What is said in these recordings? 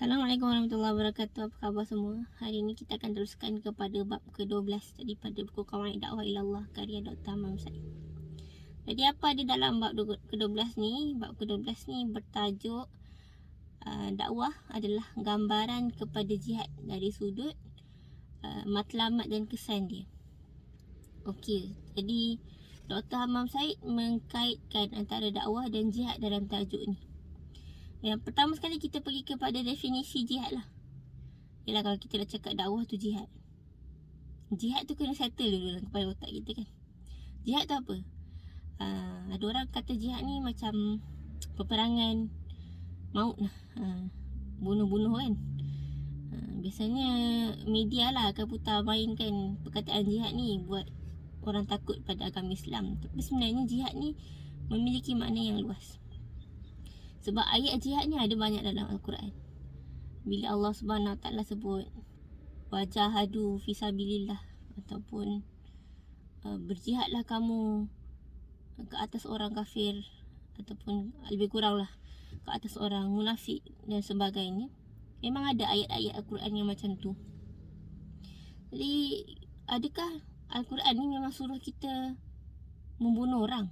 Assalamualaikum warahmatullahi wabarakatuh. Apa khabar semua? Hari ini kita akan teruskan kepada bab ke-12 daripada buku Qawaid Dakwah Ilallah karya Dr. Hamam Said. Jadi apa di dalam bab ke-12 ni? Bab ke-12 ni bertajuk dakwah adalah gambaran kepada jihad dari sudut matlamat dan kesan dia. Okey, jadi Dr. Hamam Said mengkaitkan antara dakwah dan jihad dalam tajuk ni. Yang pertama sekali kita pergi kepada definisi jihad lah. Yalah, kalau kita dah cakap dakwah tu jihad. Jihad tu kena settle dulu dalam kepala otak kita kan. Jihad tu apa? Ada orang kata jihad ni macam peperangan maut lah. Bunuh-bunuh kan. Biasanya media lah akan putar mainkan perkataan jihad ni buat orang takut pada agama Islam. Tapi sebenarnya jihad ni memiliki makna yang luas. Sebab ayat jihad ni ada banyak dalam Al-Quran. Bila Allah Subhanahu Wa Taala sebut wajahadu fisabilillah ataupun berjihadlah kamu ke atas orang kafir ataupun lebih kurang lah ke atas orang munafik dan sebagainya. Memang ada ayat-ayat Al-Quran yang macam tu. Jadi adakah Al-Quran ni memang suruh kita membunuh orang?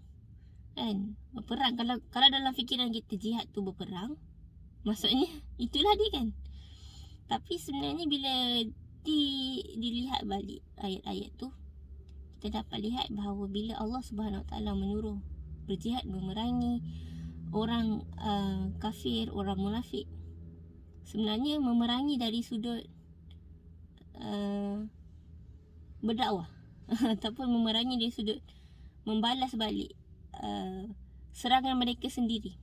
Kan? Berperang. Kalau dalam fikiran kita jihad tu berperang, maksudnya itulah dia kan. Tapi sebenarnya bila dilihat balik ayat-ayat tu, kita dapat lihat bahawa bila Allah Subhanahu Wa Taala menyuruh berjihad, memerangi orang kafir, orang munafik, sebenarnya memerangi dari sudut berdakwah ataupun memerangi dari sudut membalas balik serangan mereka sendiri.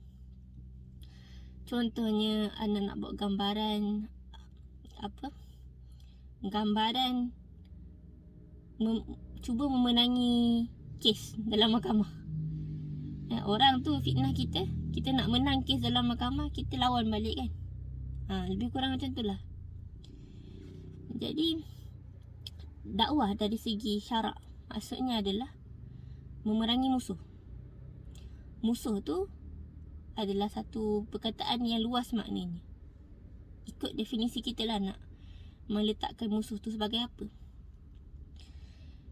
Contohnya anda nak buat gambaran gambaran cuba memenangi kes dalam mahkamah. Orang tu fitnah kita nak menang kes dalam mahkamah, kita lawan balik kan. Lebih kurang macam tu lah. Jadi dakwah dari segi syarak maksudnya adalah memerangi musuh. Musuh tu adalah satu perkataan yang luas maknanya. Ikut definisi kita lah nak meletakkan musuh tu sebagai apa.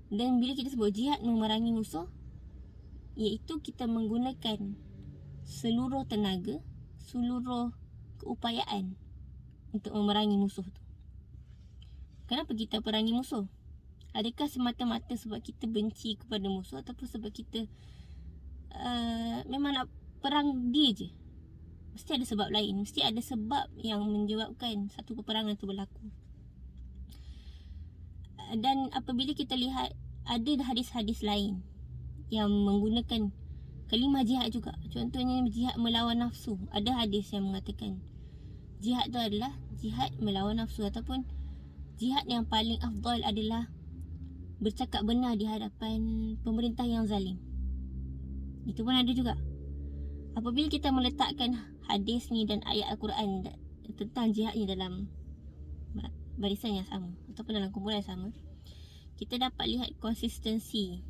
Dan bila kita sebut jihad memerangi musuh, iaitu kita menggunakan seluruh tenaga, seluruh keupayaan untuk memerangi musuh tu. Kenapa kita perangi musuh? Adakah semata-mata sebab kita benci kepada musuh ataupun sebab kita memang nak perang dia je? Mesti ada sebab lain. Mesti ada sebab yang menyebabkan satu peperangan tu berlaku. Dan apabila kita lihat ada hadis-hadis lain yang menggunakan kalimah jihad juga. Contohnya jihad melawan nafsu. Ada hadis yang mengatakan jihad tu adalah jihad melawan nafsu, ataupun jihad yang paling afdal adalah bercakap benar di hadapan pemerintah yang zalim. Itu pun ada juga. Apabila kita meletakkan hadis ni dan ayat Al-Quran tentang jihad ni dalam barisan yang sama ataupun dalam kumpulan yang sama, kita dapat lihat konsistensi.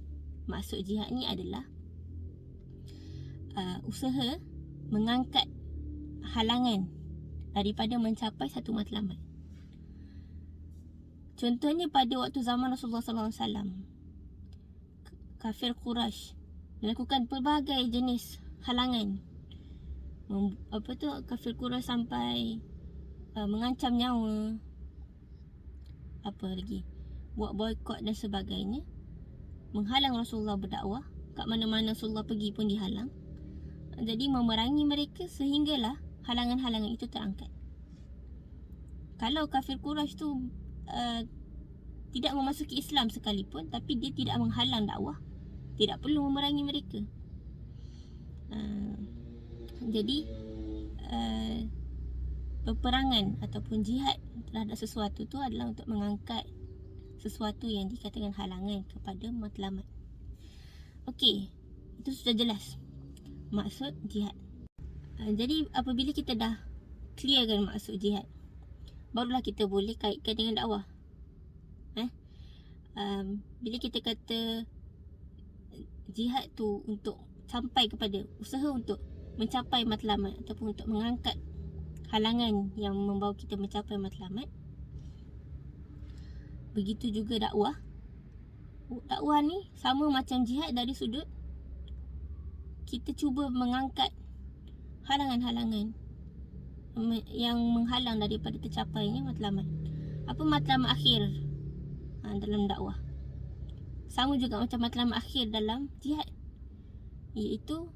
Maksud jihad ni adalah usaha mengangkat halangan daripada mencapai satu matlamat. Contohnya pada waktu zaman Rasulullah SAW, kafir Quraisy melakukan pelbagai jenis halangan. Kafir Quraisy sampai mengancam nyawa, apa lagi, buat boikot dan sebagainya, menghalang Rasulullah berdakwah. Kat mana-mana Rasulullah pergi pun dihalang. Jadi memerangi mereka sehinggalah halangan-halangan itu terangkat. Kalau kafir Quraisy tu tidak memasuki Islam sekalipun, tapi dia tidak menghalang dakwah, tidak perlu memerangi mereka. Jadi peperangan ataupun jihad terhadap sesuatu tu adalah untuk mengangkat sesuatu yang dikatakan halangan kepada matlamat. Okey, itu sudah jelas maksud jihad. Jadi apabila kita dah clearkan maksud jihad, barulah kita boleh kaitkan dengan dakwah. Bila kita kata jihad tu untuk sampai kepada usaha untuk mencapai matlamat ataupun untuk mengangkat halangan yang membawa kita mencapai matlamat. Begitu juga dakwah. Dakwah ni sama macam jihad dari sudut kita cuba mengangkat halangan-halangan yang menghalang daripada tercapainya matlamat. Apa matlamat akhir dalam dakwah? Sama juga macam matlamat akhir dalam jihad, iaitu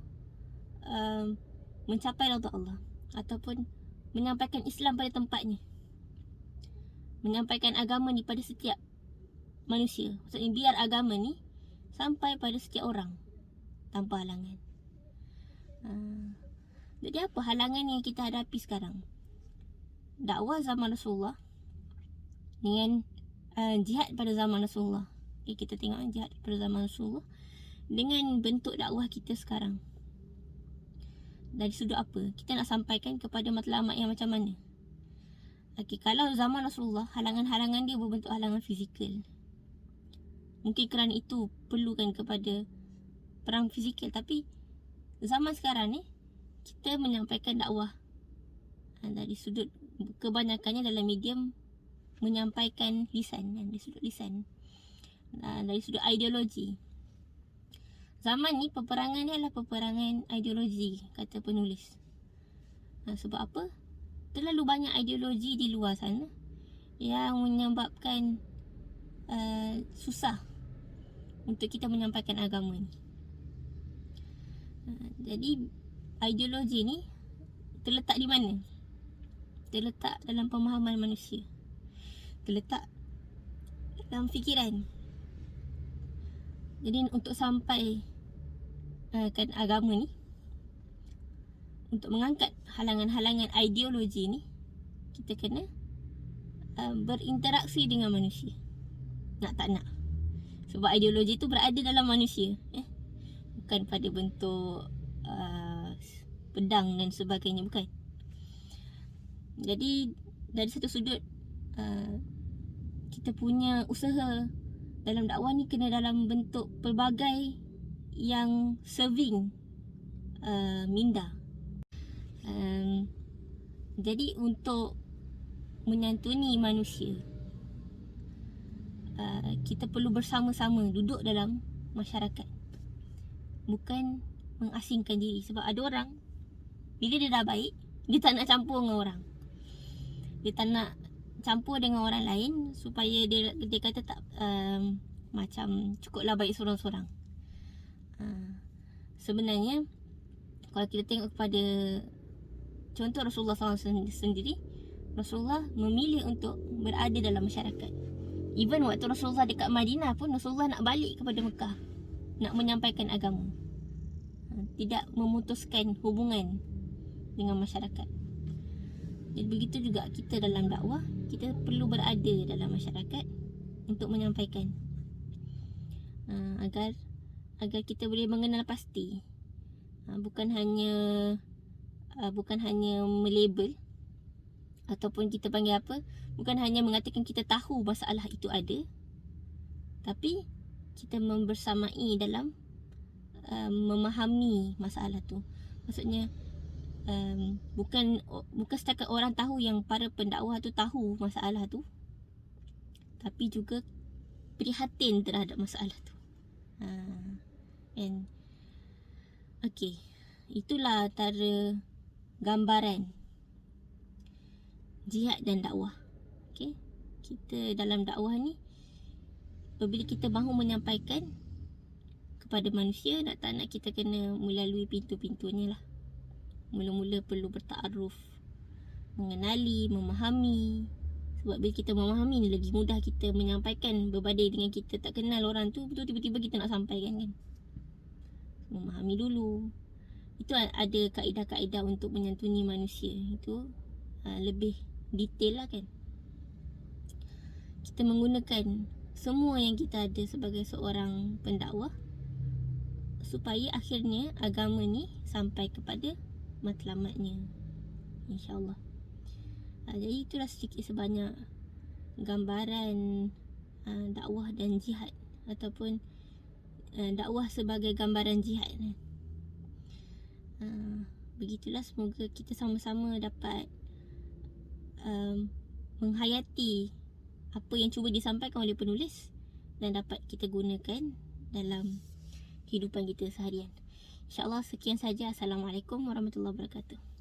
mencapai redha Allah ataupun menyampaikan Islam pada tempatnya, menyampaikan agama ni pada setiap manusia. Maksudnya biar agama ni sampai pada setiap orang tanpa halangan. Jadi apa halangan yang kita hadapi sekarang? Dakwah zaman Rasulullah dengan jihad pada zaman Rasulullah. Kita tengok jihad pada zaman Rasulullah dengan bentuk dakwah kita sekarang. Dari sudut apa? Kita nak sampaikan kepada matlamat yang macam mana? Kalau zaman Rasulullah, halangan-halangan dia berbentuk halangan fizikal. Mungkin kerana itu perlukan kepada perang fizikal. Tapi zaman sekarang ni, kita menyampaikan dakwah dari sudut kebanyakannya dalam medium menyampaikan lisan, dari sudut lisan, dari sudut ideologi. Zaman ni peperangan ni adalah peperangan ideologi, kata penulis. Sebab apa? Terlalu banyak ideologi di luar sana yang menyebabkan susah untuk kita menyampaikan agama ni. Jadi ideologi ni terletak di mana? Terletak dalam pemahaman manusia, terletak dalam fikiran. Jadi untuk sampai kan agama ni, untuk mengangkat halangan-halangan ideologi ni, kita kena berinteraksi dengan manusia. Nak tak nak. Sebab ideologi tu berada dalam manusia, bukan pada bentuk pedang dan sebagainya, bukan. Jadi dari satu sudut, kita punya usaha dalam dakwah ni kena dalam bentuk pelbagai yang serving minda. Jadi untuk menyantuni manusia, kita perlu bersama-sama duduk dalam masyarakat, bukan mengasingkan diri. Sebab ada orang, bila dia dah baik, dia tak nak campur dengan orang, dia tak nak campur dengan orang lain, supaya dia kata tak macam cukuplah baik seorang-seorang. Sebenarnya kalau kita tengok kepada contoh Rasulullah SAW sendiri, Rasulullah memilih untuk berada dalam masyarakat. Even waktu Rasulullah dekat Madinah pun, Rasulullah nak balik kepada Mekah, nak menyampaikan agama, tidak memutuskan hubungan dengan masyarakat. Jadi begitu juga kita dalam dakwah, kita perlu berada dalam masyarakat untuk menyampaikan, agar kita boleh mengenal pasti, bukan hanya melabel, ataupun kita panggil apa, bukan hanya mengatakan kita tahu masalah itu ada, tapi kita membersamai dalam memahami masalah tu. Maksudnya bukan setakat orang tahu yang para pendakwah tu tahu masalah tu, tapi juga prihatin terhadap masalah tu. Okay, itulah antara gambaran jihad dan dakwah. Okay, kita dalam dakwah ni, apabila kita mahu menyampaikan kepada manusia, nak tak nak kita kena melalui pintu-pintunya lah. Mula-mula perlu bertaaruf, mengenali, memahami. Sebab bila kita memahami ni, lagi mudah kita menyampaikan berbanding dengan kita tak kenal orang tu, betul tiba-tiba kita nak sampaikan kan. Memahami dulu. Itu ada kaedah-kaedah untuk menyantuni manusia. Itu lebih detail lah kan. Kita menggunakan semua yang kita ada sebagai seorang pendakwah, supaya akhirnya agama ni sampai kepada matlamatnya, InsyaAllah. Jadi itulah sedikit sebanyak gambaran dakwah dan jihad, ataupun dakwah sebagai gambaran jihad. Begitulah, semoga kita sama-sama dapat menghayati apa yang cuba disampaikan oleh penulis dan dapat kita gunakan dalam kehidupan kita seharian. InsyaAllah sekian saja. Assalamualaikum warahmatullahi wabarakatuh.